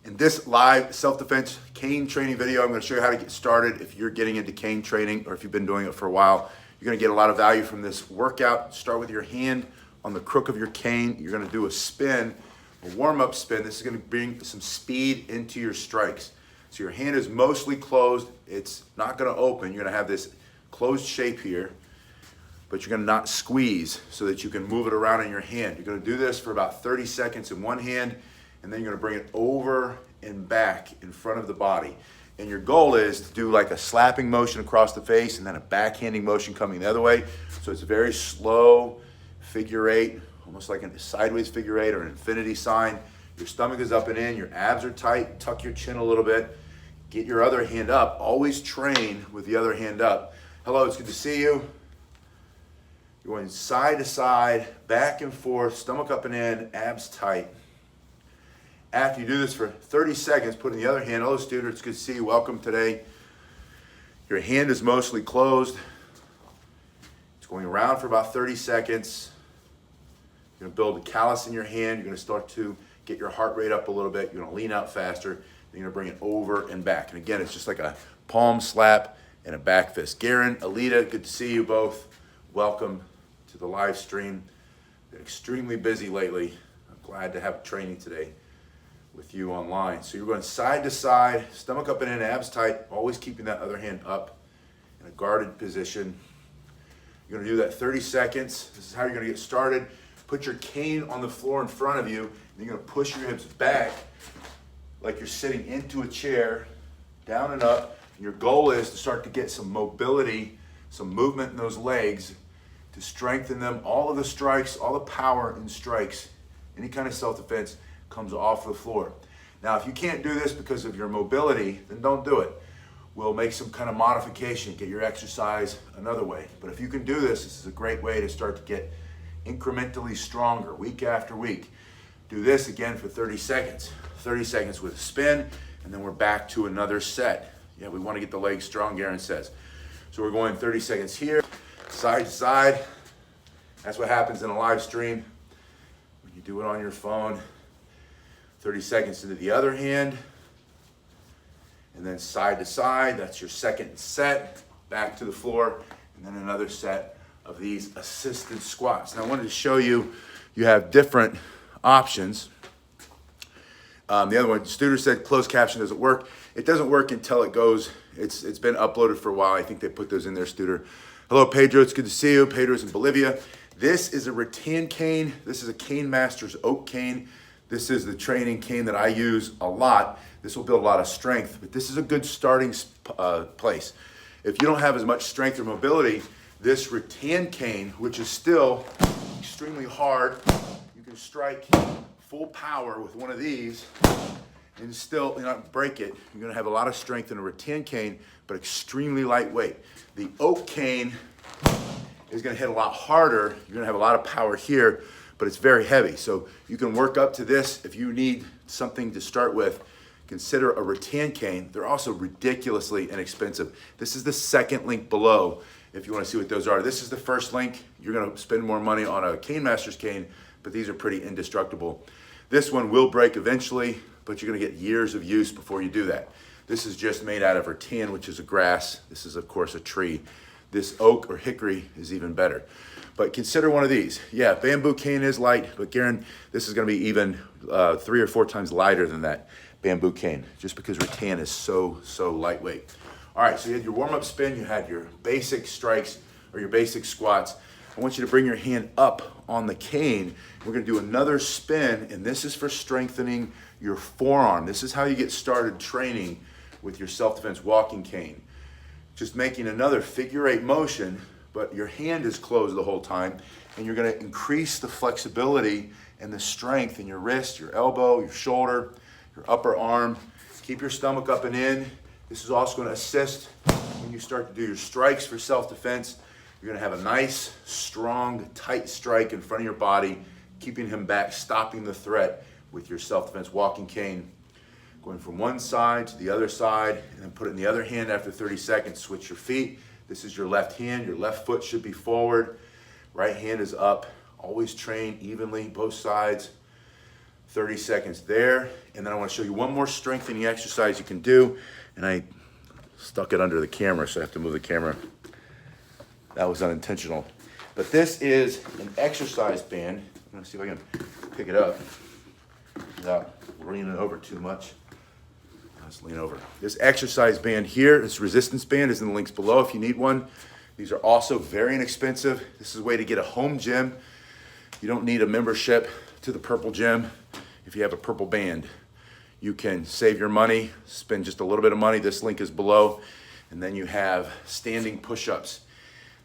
In this live self-defense cane training video, I'm going to show you how to get started if you're getting into cane training or if you've been doing it for a while. You're going to get a lot of value from this workout. Start with your hand on the crook of your cane. You're going to do a spin, a warm-up spin. This is going to bring some speed into your strikes. So your hand is mostly closed. It's not going to open. You're going to have this closed shape here, but you're going to not squeeze so that you can move it around in your hand. You're going to do this for about 30 seconds in one hand, and then you're going to bring it over and back in front of the body. And your goal is to do like a slapping motion across the face and then a backhanding motion coming the other way. So it's a very slow figure eight, almost like a sideways figure eight or an infinity sign. Your stomach is up and in, your abs are tight, tuck your chin a little bit. Get your other hand up. Always train with the other hand up. Hello, it's good to see you. You're going side to side, back and forth, stomach up and in, abs tight. After you do this for 30 seconds, put in the other hand. Hello, student, it's good to see you. Welcome today. Your hand is mostly closed. It's going around for about 30 seconds. You're going to build a callus in your hand. You're going to start to get your heart rate up a little bit. You're going to lean out faster. Then you're going to bring it over and back. And again, it's just like a palm slap and a back fist. Garen, Alita, good to see you both. Welcome to the live stream. Been extremely busy lately. I'm glad to have training today with you online. So you're going side to side, stomach up and in, abs tight, always keeping that other hand up in a guarded position. You're going to do that 30 seconds. This is how you're going to get started. Put your cane on the floor in front of you, and you're going to push your hips back like you're sitting into a chair, down and up. And your goal is to start to get some mobility, some movement in those legs to strengthen them. All of the strikes, all the power in strikes, any kind of self-defense comes off the floor. Now, if you can't do this because of your mobility, then don't do it. We'll make some kind of modification, get your exercise another way. But if you can do this, this is a great way to start to get incrementally stronger week after week. Do this again for 30 seconds. 30 seconds with a spin, and then we're back to another set. Yeah, we want to get the legs strong, Garen says. So we're going 30 seconds here, side to side. That's what happens in a live stream when you do it on your phone. 30 seconds into the other hand, and then side to side. That's your second set. Back to the floor, and then another set of these assisted squats. Now I wanted to show you, you have different options. The other one, Studer said closed caption doesn't work. It doesn't work until it goes, it's been uploaded for a while. I think they put those in there, Studer. Hello, Pedro, it's good to see you. Pedro's in Bolivia. This is a rattan cane. This is a Cane Masters oak cane. This is the training cane that I use a lot. This will build a lot of strength, but this is a good starting place. If you don't have as much strength or mobility, this rattan cane, which is still extremely hard, you can strike full power with one of these and still not break it. You're gonna have a lot of strength in a rattan cane, but extremely lightweight. The oak cane is gonna hit a lot harder. You're gonna have a lot of power here, but it's very heavy. So you can work up to this. If you need something to start with, consider a rattan cane. They're also ridiculously inexpensive. This is the second link below if you want to see what those are. This is the first link. You're going to spend more money on a Cane Masters cane, but these are pretty indestructible. This one will break eventually, but you're going to get years of use before you do that. This is just made out of rattan, which is a grass. This is, of course, a tree. This oak or hickory is even better. But consider one of these. Yeah, bamboo cane is light, but Garen, this is going to be even 3 or 4 times lighter than that bamboo cane, just because rattan is so lightweight. All right, so you had your warm-up spin, you had your basic strikes or your basic squats. I want you to bring your hand up on the cane. We're going to do another spin, and this is for strengthening your forearm. This is how you get started training with your self-defense walking cane. Just making another figure eight motion, but your hand is closed the whole time, and you're going to increase the flexibility and the strength in your wrist, your elbow, your shoulder, your upper arm. Keep your stomach up and in. This is also going to assist when you start to do your strikes for self-defense. You're going to have a nice, strong, tight strike in front of your body, keeping him back, stopping the threat with your self-defense walking cane. Going from one side to the other side, and then put it in the other hand after 30 seconds. Switch your feet. This is your left hand. Your left foot should be forward. Right hand is up. Always train evenly, both sides. 30 seconds there. And then I want to show you one more strengthening exercise you can do. And I stuck it under the camera, so I have to move the camera. That was unintentional. But this is an exercise band. I'm going to see if I can pick it up without leaning over too much. Let's lean over. This exercise band here, this resistance band, is in the links below if you need one. These are also very inexpensive. This is a way to get a home gym. You don't need a membership to the Purple Gym. If you have a Purple Band, you can save your money, spend just a little bit of money. This link is below. And then you have standing push-ups.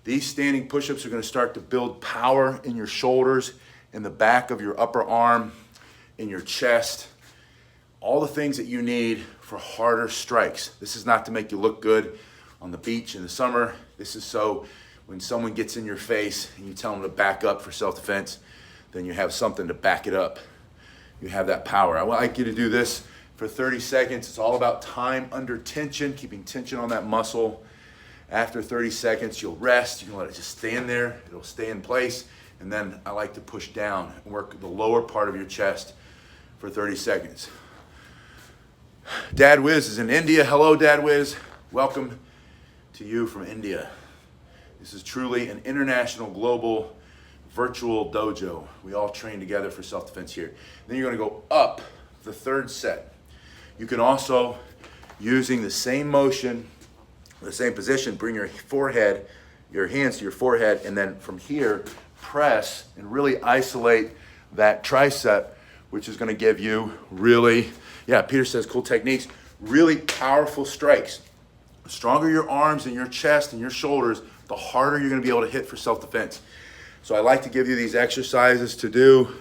These standing push-ups are going to start to build power in your shoulders, in the back of your upper arm, in your chest. All the things that you need for harder strikes. This is not to make you look good on the beach in the summer. This is so when someone gets in your face and you tell them to back up for self-defense, then you have something to back it up. You have that power. I would like you to do this for 30 seconds. It's all about time under tension, keeping tension on that muscle. After 30 seconds, you'll rest. You can let it just stand there. It'll stay in place. And then I like to push down and work the lower part of your chest for 30 seconds. Dad Wiz is in India. Hello, Dad Wiz. Welcome to you from India. This is truly an international, global, virtual dojo. We all train together for self-defense here. Then you're going to go up the third set. You can also, using the same motion, the same position, bring your forehead, your hands to your forehead, and then from here, press and really isolate that tricep, which is going to give you really, Peter says cool techniques, really powerful strikes. The stronger your arms and your chest and your shoulders, the harder you're going to be able to hit for self-defense. So I like to give you these exercises to do.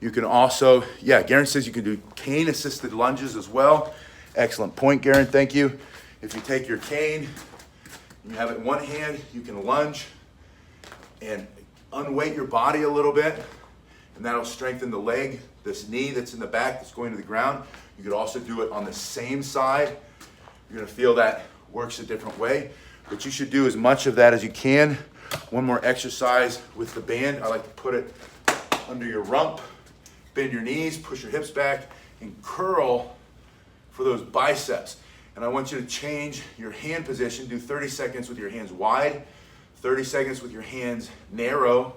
You can also, Garen says you can do cane-assisted lunges as well. Excellent point, Garen, thank you. If you take your cane, you have it in one hand, you can lunge and unweight your body a little bit, and that'll strengthen the leg, this knee that's in the back that's going to the ground. You could also do it on the same side. You're gonna feel that works a different way, but you should do as much of that as you can. One more exercise with the band. I like to put it under your rump, bend your knees, push your hips back, and curl for those biceps. And I want you to change your hand position. Do 30 seconds with your hands wide, 30 seconds with your hands narrow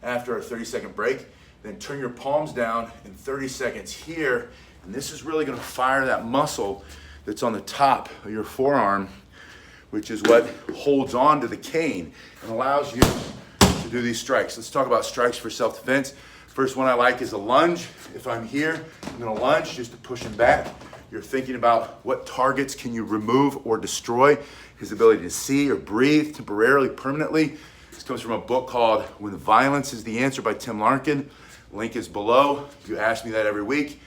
after a 30-second break. Then turn your palms down in 30 seconds here. And this is really gonna fire that muscle that's on the top of your forearm, which is what holds on to the cane and allows you to do these strikes. Let's talk about strikes for self-defense. First one I like is a lunge. If I'm here, I'm gonna lunge just to push him back. You're thinking about what targets can you remove or destroy. His ability to see or breathe temporarily, permanently. This comes from a book called When Violence is the Answer by Tim Larkin. Link is below. You ask me that every week.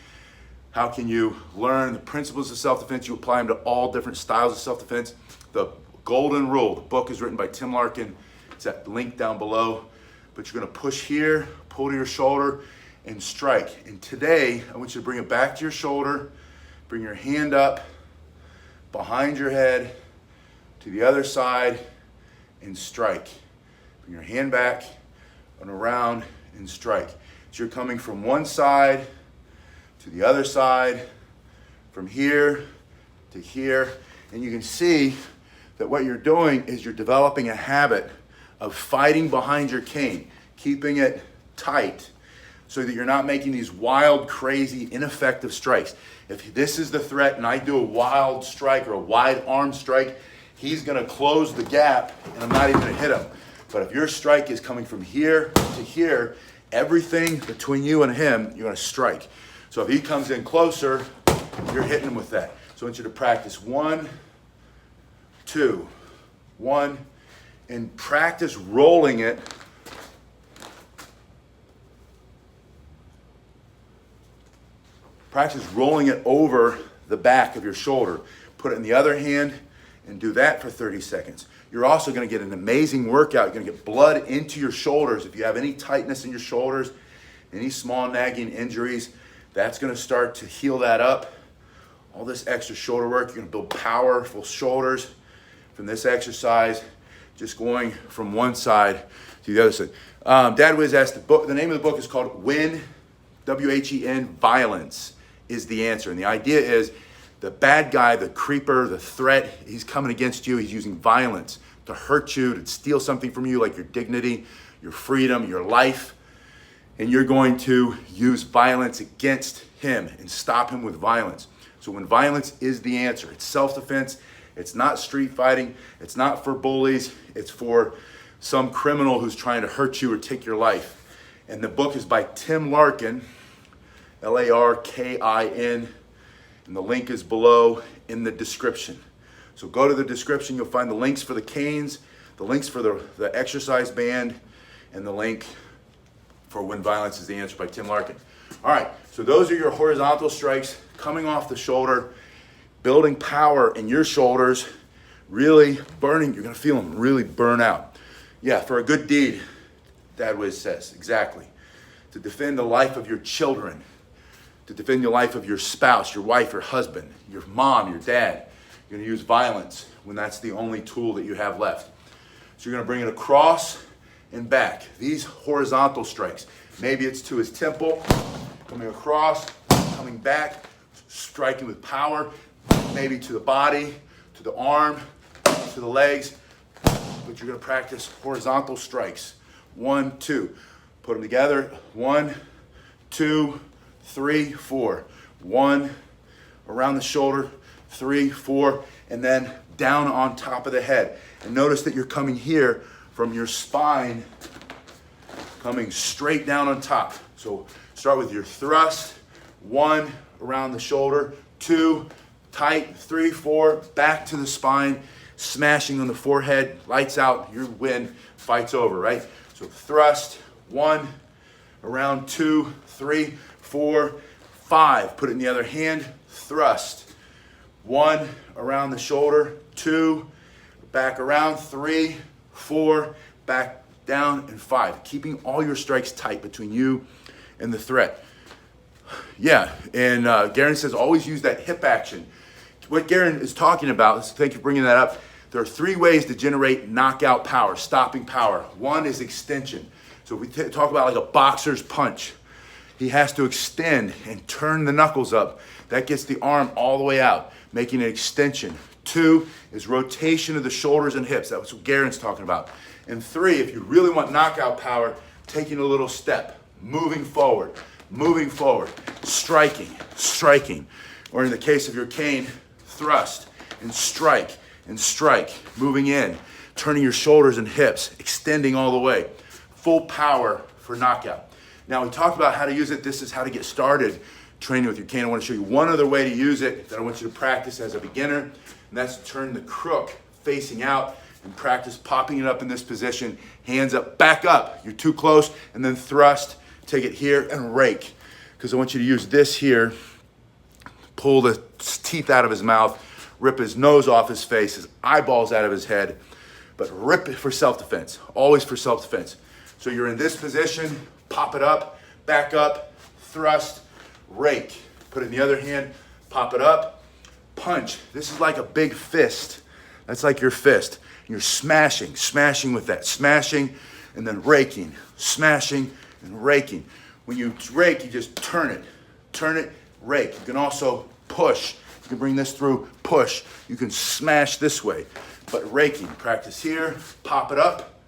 How can you learn the principles of self-defense? You apply them to all different styles of self-defense. The Golden Rule, the book is written by Tim Larkin. It's at the link down below. But you're gonna push here, pull to your shoulder, and strike. And today, I want you to bring it back to your shoulder, bring your hand up behind your head to the other side and strike. Bring your hand back and around and strike. So you're coming from one side to the other side, from here to here. And you can see that what you're doing is you're developing a habit of fighting behind your cane, keeping it tight so that you're not making these wild, crazy, ineffective strikes. If this is the threat and I do a wild strike or a wide arm strike, he's gonna close the gap and I'm not even gonna hit him. But if your strike is coming from here to here, everything between you and him, you're gonna strike. So if he comes in closer, you're hitting him with that. So I want you to practice 1, 2, 1, and practice rolling it. Practice rolling it over the back of your shoulder. Put it in the other hand and do that for 30 seconds. You're also gonna get an amazing workout. You're gonna get blood into your shoulders. If you have any tightness in your shoulders, any small nagging injuries, that's gonna start to heal that up. All this extra shoulder work, you're gonna build powerful shoulders from this exercise, just going from one side to the other side. Dad Wiz asked, the name of the book is called When W-H-E-N, violence is the answer. And the idea is the bad guy, the creeper, the threat, he's coming against you. He's using violence to hurt you, to steal something from you, like your dignity, your freedom, your life. And you're going to use violence against him and stop him with violence. So when violence is the answer, it's self-defense, it's not street fighting, it's not for bullies, it's for some criminal who's trying to hurt you or take your life. And the book is by Tim Larkin, Larkin, and the link is below in the description. So go to the description, you'll find the links for the canes, the links for the exercise band, and the link for When Violence is the Answer by Tim Larkin. All right, so those are your horizontal strikes coming off the shoulder, building power in your shoulders, really burning. You're gonna feel them really burn out. Yeah, for a good deed, Dad Wiz says, exactly. To defend the life of your children, to defend the life of your spouse, your wife, your husband, your mom, your dad. You're gonna use violence when that's the only tool that you have left. So you're gonna bring it across and back. These horizontal strikes. Maybe it's to his temple, coming across, coming back, striking with power, maybe to the body, to the arm, to the legs, but you're gonna practice horizontal strikes. 1, 2, put them together. 1, 2, 3, 4. 1, around the shoulder, 3, 4, and then down on top of the head. And notice that you're coming here from your spine, coming straight down on top. So start with your thrust. 1, around the shoulder. 2, tight. 3, 4, back to the spine, smashing on the forehead. Lights out, you win, fight's over, right? So thrust. 1, around. 2, 3, 4, 5. Put it in the other hand. Thrust. 1, around the shoulder. 2, back around. 3, 4, back down, and 5. Keeping all your strikes tight between you and the threat. Yeah, and Garen says always use that hip action. What Garen is talking about, thank you for bringing that up, there are 3 ways to generate knockout power, stopping power. 1 is extension. So if we talk about like a boxer's punch, he has to extend and turn the knuckles up. That gets the arm all the way out, making an extension. 2 is rotation of the shoulders and hips. That's what Garen's talking about. And 3, if you really want knockout power, taking a little step, moving forward, striking, striking. Or in the case of your cane, thrust and strike, moving in, turning your shoulders and hips, extending all the way. Full power for knockout. Now we talked about how to use it. This is how to get started training with your cane. I want to show you one other way to use it that I want you to practice as a beginner, and that's to turn the crook facing out and practice popping it up in this position. Hands up, back up. You're too close, and then thrust, take it here and rake. Because I want you to use this here, pull the teeth out of his mouth, rip his nose off his face, his eyeballs out of his head, but rip it for self-defense, always for self-defense. So you're in this position, pop it up, back up, thrust, rake. Put it in the other hand, pop it up, punch. This is like a big fist. That's like your fist. You're smashing with that, smashing and then raking, smashing and raking. When you rake, you just turn it, rake. You can also push. You can bring this through, push. You can smash this way, but raking. Practice here, pop it up,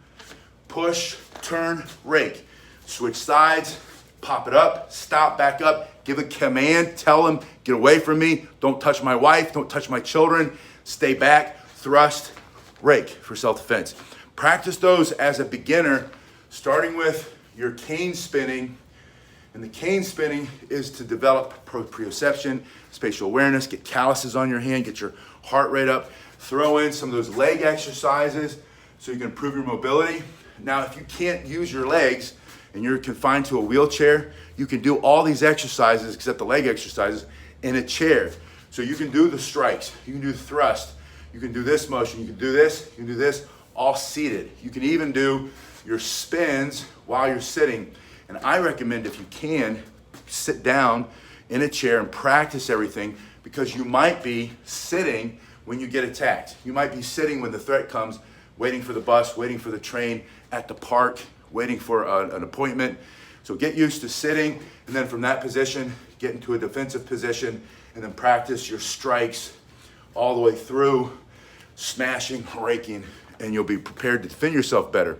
push, turn, rake. Switch sides, pop it up, stop, back up, give a command, tell him, get away from me, don't touch my wife, don't touch my children, stay back, thrust, rake for self-defense. Practice those as a beginner, starting with your cane spinning. And the cane spinning is to develop proprioception, spatial awareness, get calluses on your hand, get your heart rate up, throw in some of those leg exercises so you can improve your mobility. Now, if you can't use your legs and you're confined to a wheelchair, you can do all these exercises, except the leg exercises, in a chair. So you can do the strikes, you can do the thrust, you can do this motion, you can do this, you can do this, all seated. You can even do your spins while you're sitting. And I recommend, if you can, sit down in a chair and practice everything, because you might be sitting when you get attacked. You might be sitting when the threat comes, waiting for the bus, waiting for the train, at the park, waiting for an appointment. So get used to sitting, and then from that position, get into a defensive position, and then practice your strikes all the way through, smashing, raking, and you'll be prepared to defend yourself better.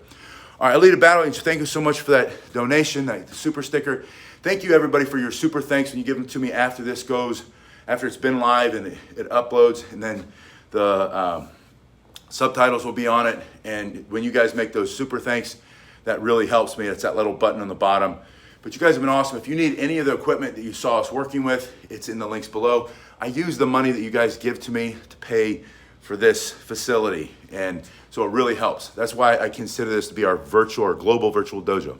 All right, Elite Battle Angels, thank you so much for that donation, that super sticker. Thank you, everybody, for your super thanks when you give them to me after this goes, after it's been live and it uploads, and then the subtitles will be on it. And when you guys make those super thanks, that really helps me. It's that little button on the bottom. But you guys have been awesome. If you need any of the equipment that you saw us working with, it's in the links below. I use the money that you guys give to me to pay for this facility, and so it really helps. That's why I consider this to be our virtual or global virtual dojo.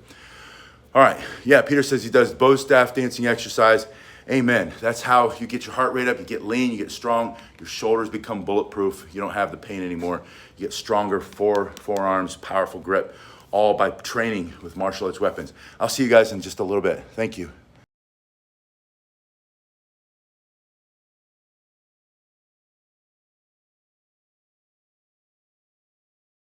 All right, yeah, Peter says he does bow staff dancing exercise. Amen. That's how you get your heart rate up, you get lean, you get strong, your shoulders become bulletproof, you don't have the pain anymore, you get stronger forearms, powerful grip, all by training with martial arts weapons. I'll see you guys in just a little bit. Thank you.